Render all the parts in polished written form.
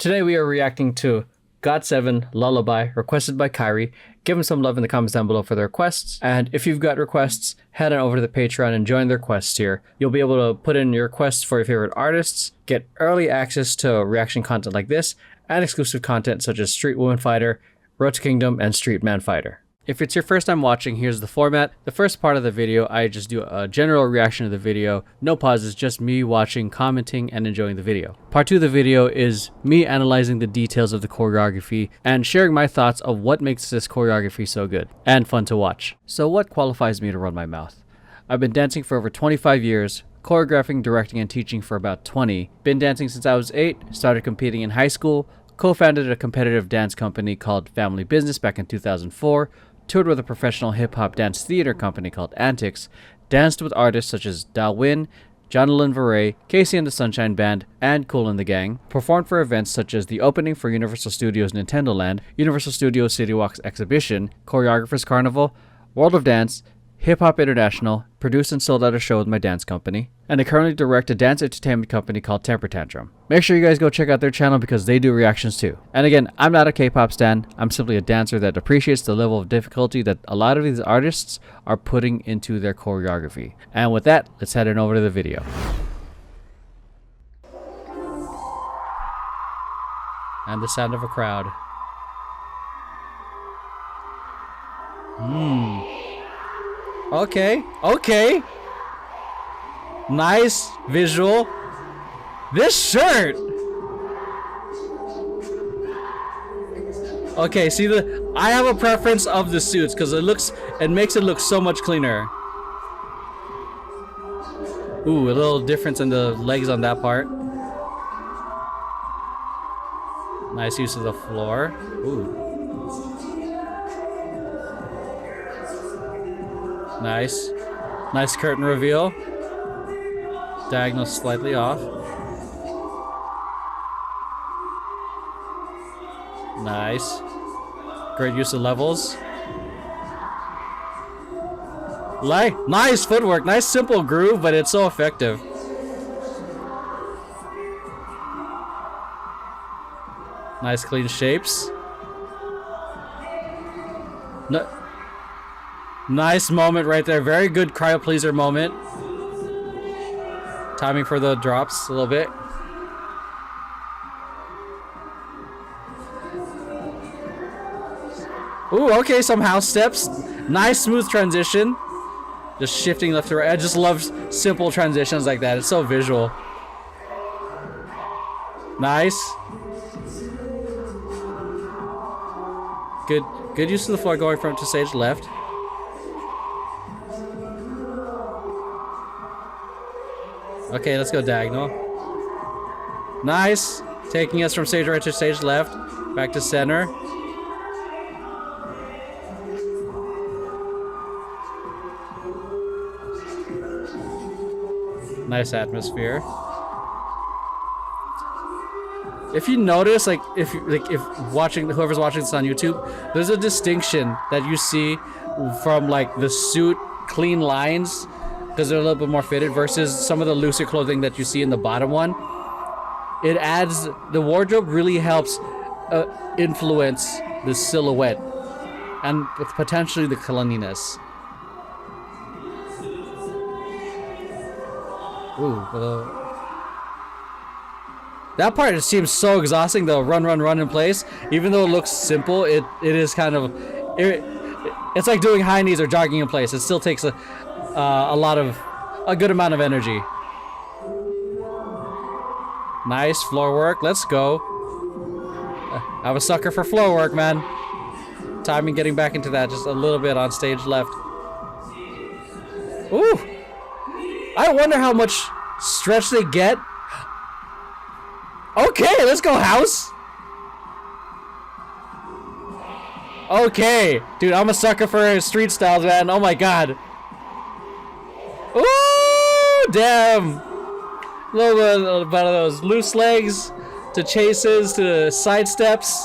Today we are reacting to GOT7 Lullaby, requested by Kyrie. Give them some love in the comments down below for the requests. And if you've got requests, head on over to the Patreon and join the requests here. You'll be able to put in your requests for your favorite artists, get early access to reaction content like this, and exclusive content such as Street Woman Fighter, Road to Kingdom, and Street Man Fighter. If it's your first time watching, here's the format. The first part of the video, I just do a general reaction to the video. No pauses, just me watching, commenting, and enjoying the video. Part 2 of the video is me analyzing the details of the choreography and sharing my thoughts of what makes this choreography so good and fun to watch. So what qualifies me to run my mouth? I've been dancing for over 25 years, choreographing, directing, and teaching for about 20. Been dancing since I was 8, started competing in high school, co-founded a competitive dance company called Family Business back in 2004, toured with a professional hip-hop dance theater company called Antics, danced with artists such as Dalwin, Jonathan Varay, Casey and the Sunshine Band, and Kool and the Gang, performed for events such as the opening for Universal Studios Nintendo Land, Universal Studios City Walks Exhibition, Choreographers Carnival, World of Dance, Hip Hop International, produced and sold out a show with my dance company, and I currently direct a dance entertainment company called Temper Tantrum. Make sure you guys go check out their channel because they do reactions too. And again, I'm not a K-pop stan, I'm simply a dancer that appreciates the level of difficulty that a lot of these artists are putting into their choreography. And with that, let's head on over to the video. And the sound of a crowd. Okay. Nice visual. This shirt. Okay, see I have a preference of the suits because it makes it look so much cleaner. Ooh, a little difference in the legs on that part. Nice use of the floor. Ooh. Nice curtain reveal. Diagonal slightly off. Nice. Great use of levels. Nice footwork. Nice simple groove, but it's so effective. Nice clean shapes. Nice moment right there. Very good crowd pleaser moment. Timing for the drops a little bit. Ooh, okay, some house steps. Nice smooth transition. Just shifting left to right. I just love simple transitions like that. It's so visual. Nice. Good use of the floor going from to stage left. Okay, let's go diagonal. Nice. Taking us from stage right to stage left. Back to center. Nice atmosphere. If you notice, if whoever's watching this on YouTube, there's a distinction that you see from the suit clean lines, because they're a little bit more fitted, versus some of the looser clothing that you see in the bottom one. It adds, the wardrobe really helps influence the silhouette and potentially the cleanliness. Ooh, that part, it seems so exhausting, the run in place. Even though it looks simple, it is kind of, it's like doing high knees or jogging in place. It still takes a good amount of energy. Nice floor work. Let's go. I'm a sucker for floor work, man. Timing getting back into that just a little bit on stage left. Ooh. I wonder how much stretch they get. Okay, let's go house. Okay. Dude, I'm a sucker for street styles, man. Oh my god. Ooh, damn. A little bit of those loose legs to chases to side steps.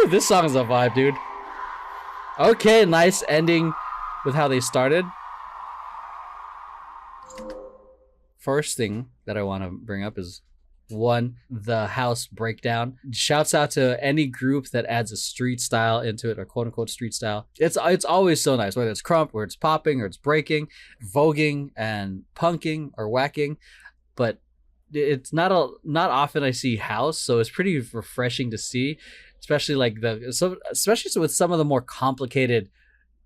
Woo, this song is a vibe, dude. Okay, nice ending with how they started. First thing that I want to bring up is one, the house breakdown. Shouts out to any group that adds a street style into it, or quote unquote street style. It's always so nice, whether it's crump, or it's popping, or it's breaking, voguing, and punking or whacking. But it's not often I see house, so it's pretty refreshing to see, especially especially with some of the more complicated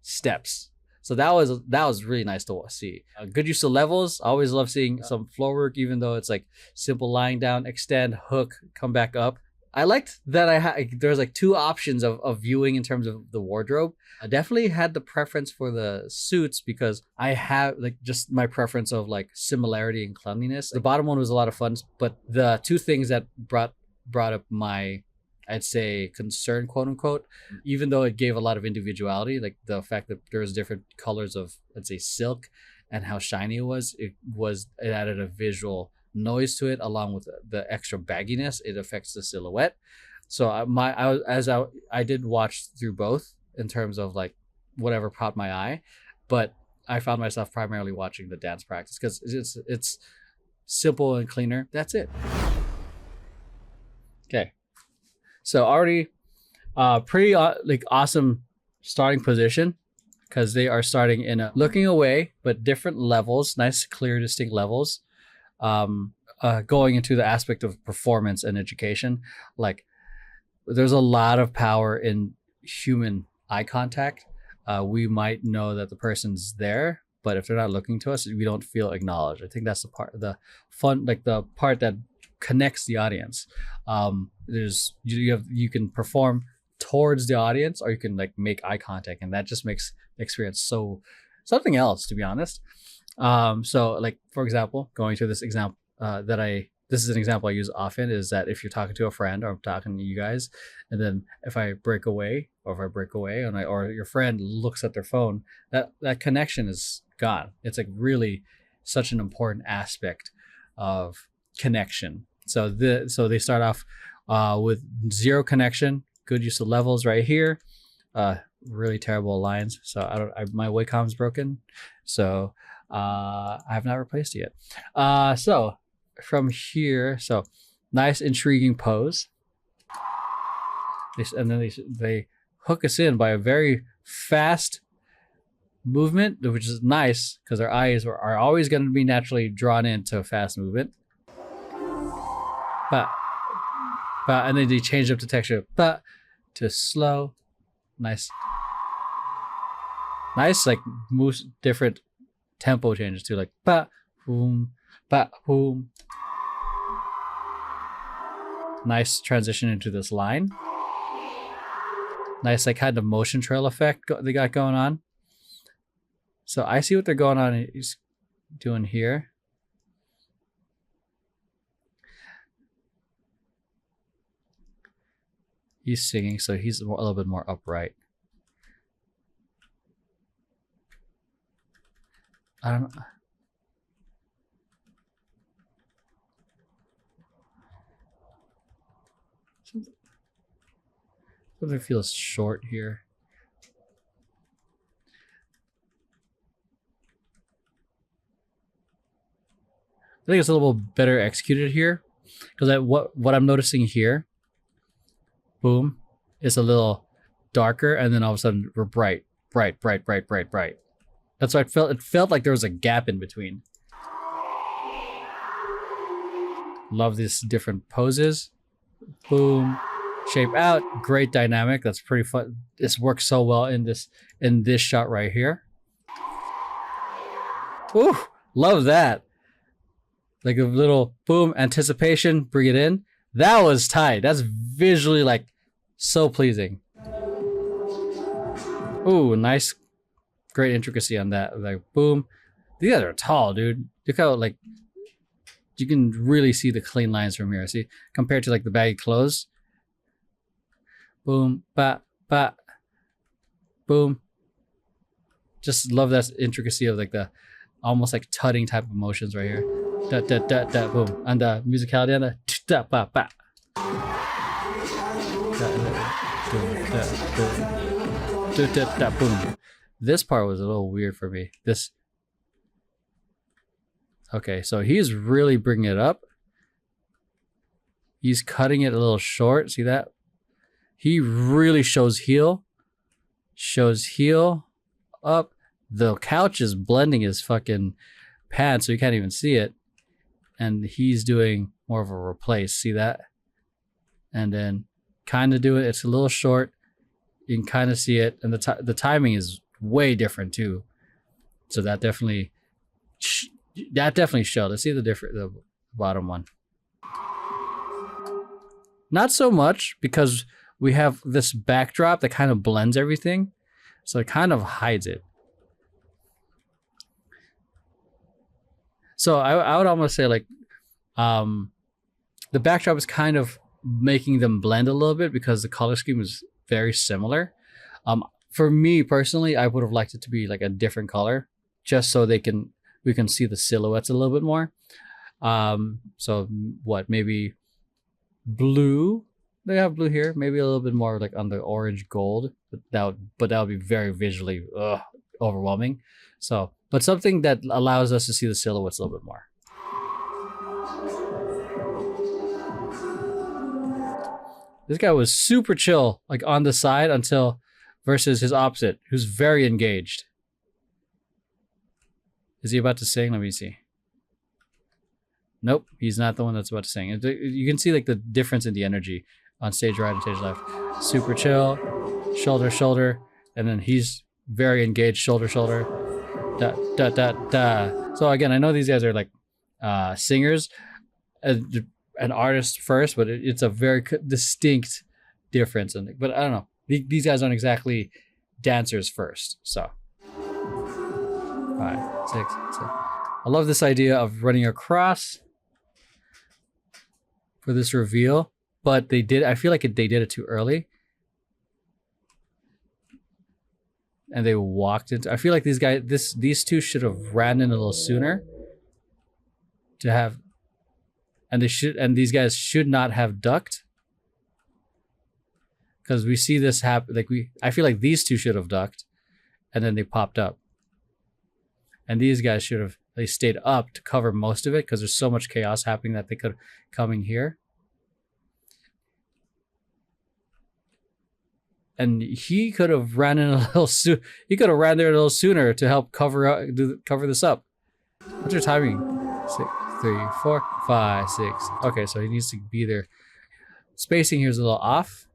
steps. So that was really nice to see. Good use of levels. I always love seeing some floor work, even though it's like simple lying down, extend, hook, come back up. I liked that there's like two options of viewing in terms of the wardrobe. I definitely had the preference for the suits because I have like just my preference of like similarity and cleanliness. The bottom one was a lot of fun, but the two things that brought up my, I'd say, concern, quote unquote, even though it gave a lot of individuality, like the fact that there was different colors of, let's say, silk and how shiny it added a visual noise to it, along with the extra bagginess. It affects the silhouette. So I did watch through both in terms of like whatever caught my eye, but I found myself primarily watching the dance practice because it's simple and cleaner. That's it. Okay. So already pretty like awesome starting position, because they are starting in a looking away, but different levels, nice, clear, distinct levels, going into the aspect of performance and education. Like there's a lot of power in human eye contact. We might know that the person's there, but if they're not looking to us, we don't feel acknowledged. I think that's the part that connects the audience. You can perform towards the audience, or you can like make eye contact, and that just makes the experience so something else, to be honest. So like, for example, going to this example this is an example I use often, is that if you're talking to a friend, or I'm talking to you guys, and then if I break away or your friend looks at their phone, that connection is gone. It's like really such an important aspect of connection. So they start off with zero connection. Good use of levels right here. Really terrible lines. So my Wacom's broken. So I have not replaced it yet. So from here, so nice intriguing pose. And then they hook us in by a very fast movement, which is nice because our eyes are always going to be naturally drawn into a fast movement. And then they change up the texture to slow. Nice like moves, different tempo changes too, like boom, boom. Nice transition into this line. Nice like kind of motion trail effect they got going on. So I see what they're going on. He's doing here. He's singing, so he's a little bit more upright. I don't know. Something feels short here. I think it's a little better executed here, because what I'm noticing here, boom, is a little darker, and then all of a sudden we're bright. That's why it felt like there was a gap in between. Love these different poses. Boom, shape out, great dynamic. That's pretty fun. This works so well in this shot right here. Ooh, love that. Like a little boom, anticipation, bring it in. That was tight. That's visually like so pleasing. Ooh, nice, great intricacy on that. Like boom. These guys are tall, dude. Look how like you can really see the clean lines from here. See, compared to like the baggy clothes. Boom, boom. Just love that intricacy of like the almost like tutting type of motions right here. Da da da da boom. And the musicality on the da ba ba. Boom. Boom. This part was a little weird for me. Okay, so he's really bringing it up. He's cutting it a little short. See that? He really shows heel. Shows heel up. The couch is blending his fucking pants, so you can't even see it. And he's doing more of a replace. See that? And then kind of do it. It's a little short. You can kind of see it. And the timing is way different too. So that definitely showed. Let's see the bottom one. Not so much, because we have this backdrop that kind of blends everything. So it kind of hides it. So I would almost say like the backdrop is kind of making them blend a little bit because the color scheme is very similar. For me personally, I would have liked it to be like a different color, just so we can see the silhouettes a little bit more. So what, maybe blue? They have blue here, maybe a little bit more like on the orange gold, but that would be very visually overwhelming. So, but something that allows us to see the silhouettes a little bit more. This guy was super chill, like on the side versus his opposite, who's very engaged. Is he about to sing? Let me see. Nope, he's not the one that's about to sing. You can see like the difference in the energy on stage right and stage left. Super chill, shoulder, shoulder, and then he's very engaged, shoulder, shoulder, da, da, da, da. So again, I know these guys are like singers, an artist first, but it's a very distinct difference. But I don't know, these guys aren't exactly dancers first. So 5, 6, 7. I love this idea of running across for this reveal, but I feel like they did it too early. And they walked into, I feel like these two should have ran in a little sooner to have, and these guys should not have ducked. Because we see this happen, I feel like these two should have ducked and then they popped up. And these guys they stayed up to cover most of it because there's so much chaos happening that they could come in here. And he could have ran in a little he could have ran there a little sooner to help cover this up. What's your timing? 6, 3, 4, 5, 6. Okay, so he needs to be there. Spacing here is a little off.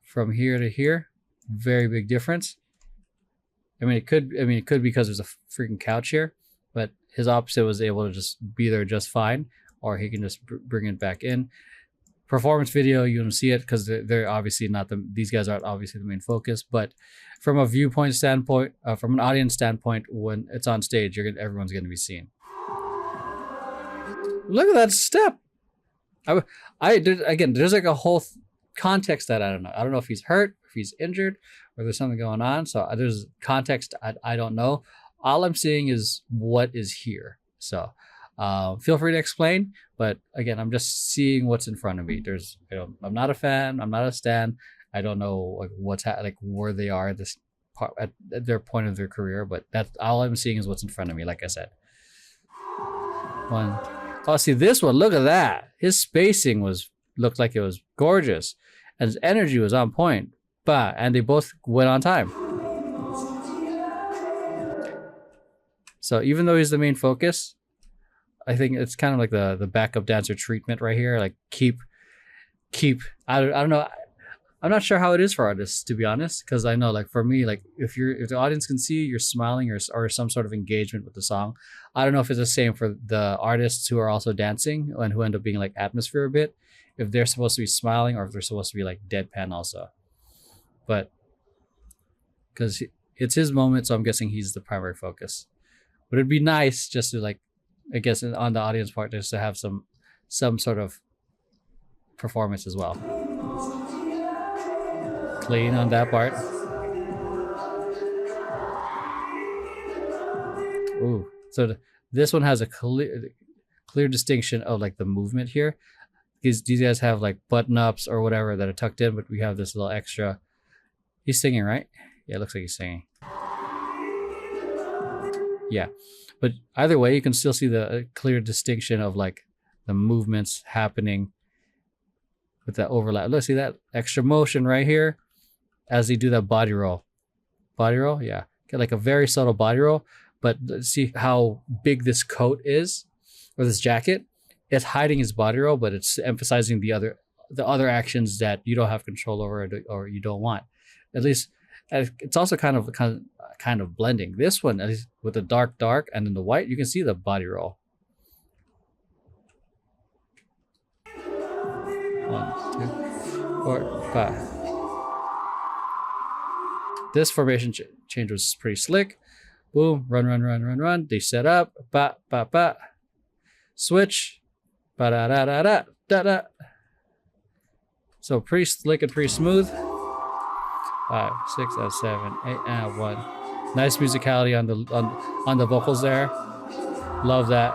From here to here, very big difference. It could be because there's a freaking couch here, but his opposite was able to just be there just fine, or he can just bring it back in. Performance video, you don't see it because they're obviously not these guys aren't obviously the main focus, but from a viewpoint standpoint, from an audience standpoint, when it's on stage, everyone's going to be seen. Look at that step. Again, there's like a whole context that I don't know. I don't know if he's hurt, if he's injured, or there's something going on. So there's context I don't know. All I'm seeing is what is here. So feel free to explain, but again, I'm just seeing what's in front of me. I'm not a fan. I'm not a stan. I don't know like where they are at this part at their point of their career, but that's all I'm seeing is what's in front of me. Like I said, oh, see this one. Look at that. His spacing looked like it was gorgeous, and his energy was on point. And they both went on time. So even though he's the main focus, I think it's kind of like the backup dancer treatment right here. Like keep. I don't know. I'm not sure how it is for artists, to be honest, because I know like for me, like if the audience can see you're smiling or some sort of engagement with the song, I don't know if it's the same for the artists who are also dancing and who end up being like atmosphere a bit, if they're supposed to be smiling or if they're supposed to be like deadpan also. But because it's his moment, so I'm guessing he's the primary focus. But it'd be nice just to like, I guess on the audience part, just to have some sort of performance as well. Clean on that part. Ooh, so this one has a clear distinction of like the movement here. these guys have like button ups or whatever that are tucked in, but we have this little extra. He's singing, right? Yeah, it looks like he's singing. Yeah, but either way, you can still see the clear distinction of like the movements happening with that overlap. Let's see that extra motion right here as they do that body roll. Body roll, yeah. Get like a very subtle body roll, but see how big this coat is, or this jacket. It's hiding his body roll, but it's emphasizing the other actions that you don't have control over or you don't want. At least it's also kind of blending. This one, at least with the dark, and then the white, you can see the body roll. 1, 2, 4, 5. This formation change was pretty slick. Boom, run. They set up, ba, ba, ba. Switch, ba, da, da, da, da, da, da. So pretty slick and pretty smooth. 5, 6, 7, 8, and 1. Nice musicality on the vocals there. Love that.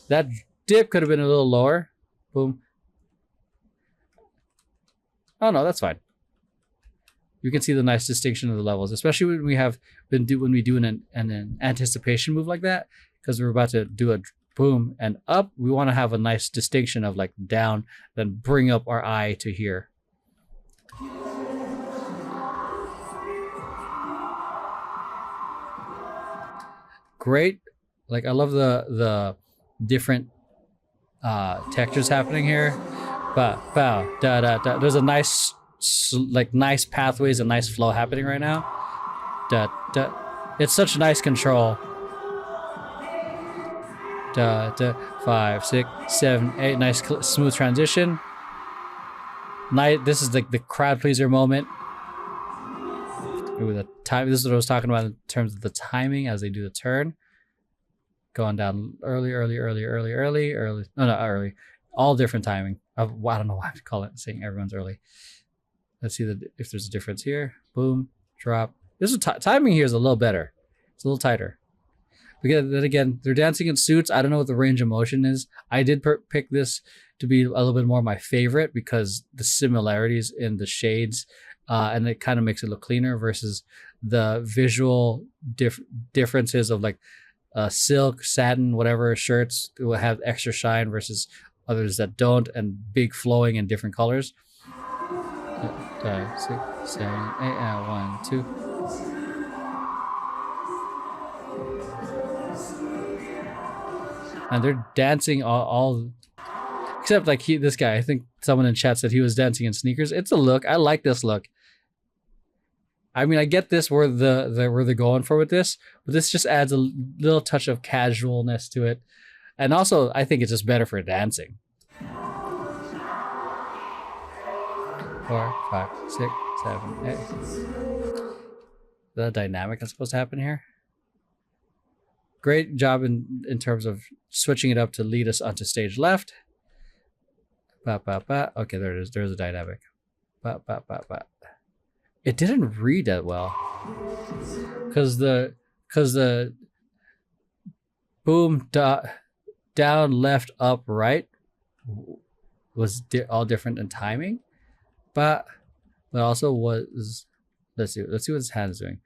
That dip could have been a little lower. Boom. Oh no, that's fine. You can see the nice distinction of the levels, especially when we do an anticipation move like that, because we're about to do a boom and up. We want to have a nice distinction of like down, then bring up our eye to here. Great. Like I love the different textures happening here. Bow, bow, da, da, da. There's a nice pathways and nice flow happening right now. Da, da. It's such nice control. Da, da. 5, 6, 7, 8. Nice smooth transition. This is like the crowd pleaser moment. With the time, this is what I was talking about in terms of the timing as they do the turn. Going down early. No, not early. All different timing. I don't know why I call it saying everyone's early. Let's see if there's a difference here. Boom, drop. This is timing here is a little better. It's a little tighter. Then again, they're dancing in suits. I don't know what the range of motion is. I did pick this to be a little bit more my favorite because the similarities in the shades, and it kind of makes it look cleaner versus the visual differences of like silk, satin, whatever shirts will have extra shine versus others that don't, and big flowing in different colors. 5, 6, 7, 8, and 1, 2. And they're dancing all except like this guy. I think someone in chat said he was dancing in sneakers. It's a look. I like this look. I mean, I get this where they're going for with this, but this just adds a little touch of casualness to it. And also, I think it's just better for dancing. 4, 5, 6, 7, 8. The dynamic that's supposed to happen here. Great job in terms of switching it up to lead us onto stage left. Ba, ba, ba. Okay, there it is. There's a dynamic. Ba, ba, ba, ba. It didn't read that well. Cause the boom, down, left, up, right was all different in timing, but also was, let's see what his hand is doing.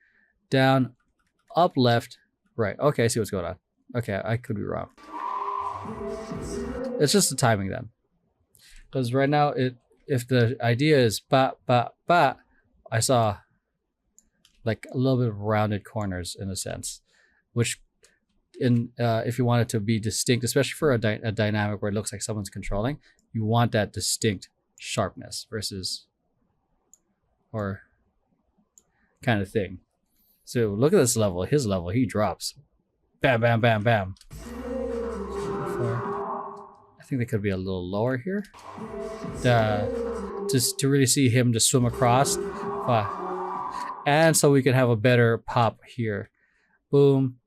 Down, up, left, right. Okay, I see what's going on. Okay, I could be wrong. It's just the timing then. Because right now, if the idea is ba, ba, ba, I saw like a little bit of rounded corners in a sense, which if you want it to be distinct, especially for a dynamic where it looks like someone's controlling, you want that distinct sharpness versus or kind of thing. So look at this level. His level, he drops. Bam, bam, bam, bam. 4. I think they could be a little lower here. Just to really see him just swim across. 5. And so we can have a better pop here. Boom.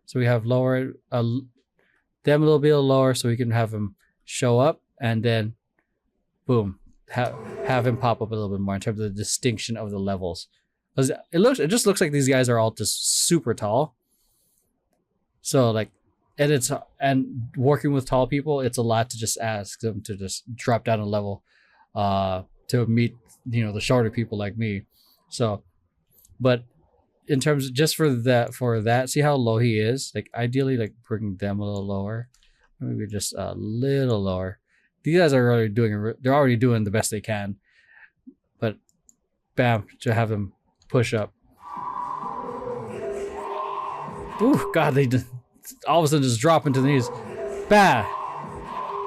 So we have lower, them a little bit lower so we can have him show up and then boom, have him pop up a little bit more in terms of the distinction of the levels. Because it just looks like these guys are all just super tall. So like And working with tall people, it's a lot to just ask them to just drop down a level to meet, you know, the shorter people like me. So, but in terms of just for that, see how low he is? Like ideally, like bring them a little lower, maybe just a little lower. These guys are already they're already doing the best they can, but bam, to have them push up. Ooh, God, they just all of a sudden just drop into the knees. Bah!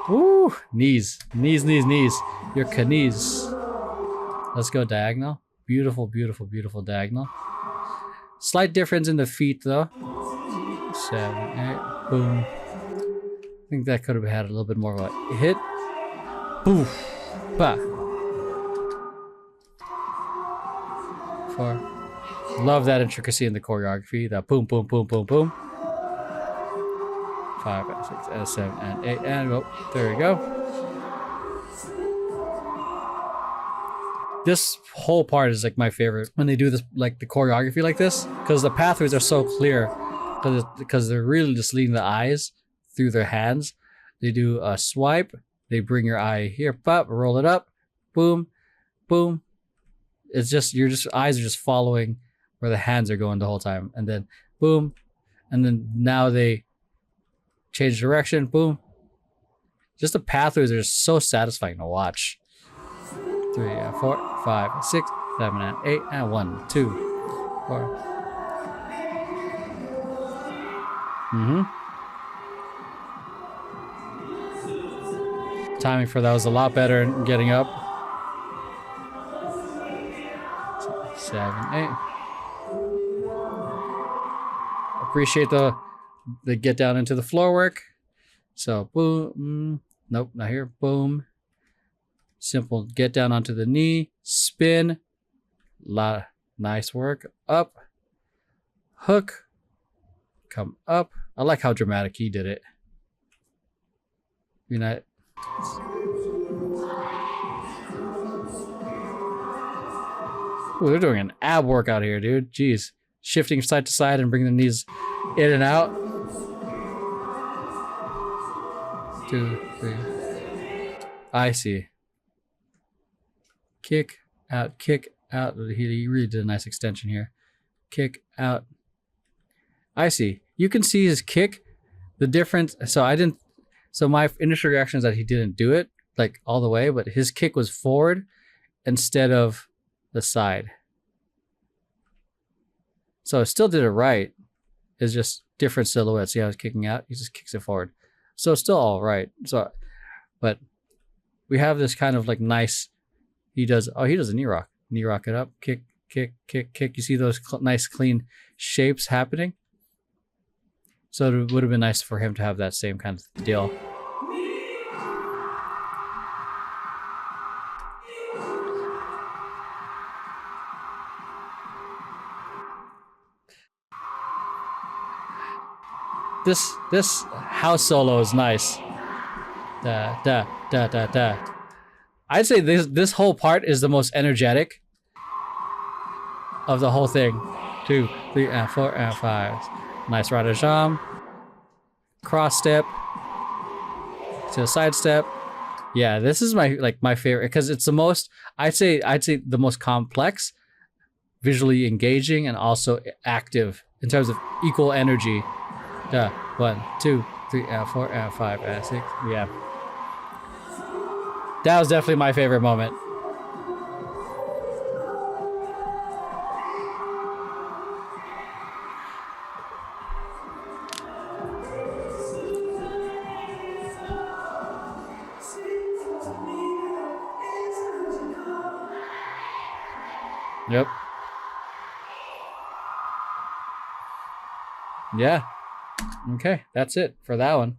Ooh, knees. Your knees. Let's go diagonal. Beautiful, beautiful, beautiful diagonal. Slight difference in the feet though. 7, 8, boom. I think that could have had a little bit more of a hit. Boof. Bah. 4. Love that intricacy in the choreography. That boom, boom, boom, boom, boom. 5, 6, 7, and 8, and go. There we go. This whole part is like my favorite when they do this, like the choreography like this, because the pathways are so clear, because they're really just leading the eyes through their hands. They do a swipe, they bring your eye here, pop, roll it up, boom, boom. It's just your eyes are just following where the hands are going the whole time, and then boom, and then now they change direction, boom. Just the pathways are just so satisfying to watch. 3, 4, 5, 6, 7, and 8, and 1, 2, 4. Timing for that was a lot better in getting up. 7, 8. Appreciate the get down into the floor work. So boom, nope, not here. Boom. Simple get down onto the knee, spin, nice work, up, hook, come up. I like how dramatic he did it. You know, ooh, they're doing an ab workout here, dude. Jeez, shifting side to side and bringing the knees in and out. 2, 3. I see. Kick out, kick out. He really did a nice extension here. Kick out. I see. You can see his kick. The difference. So my initial reaction is that he didn't do it like all the way, but his kick was forward instead of the side. So it still did it right. It's just different silhouettes. See how it's kicking out? He just kicks it forward. So it's still all right. So, but we have this kind of like nice. He does a knee rock. Knee rock it up. Kick, kick, kick, kick. You see those nice clean shapes happening? So it would have been nice for him to have that same kind of deal. This house solo is nice. Da da da da da. I'd say this whole part is the most energetic of the whole thing. 2, 3, and 4, and 5. Nice ride de jambe. Cross step. To the side step. Yeah, this is my favorite because it's the most. I'd say the most complex, visually engaging, and also active in terms of equal energy. 1, 2, 3, and 4, and 5, and 6. Yeah. That was definitely my favorite moment. Yep. Yeah. Okay, that's it for that one.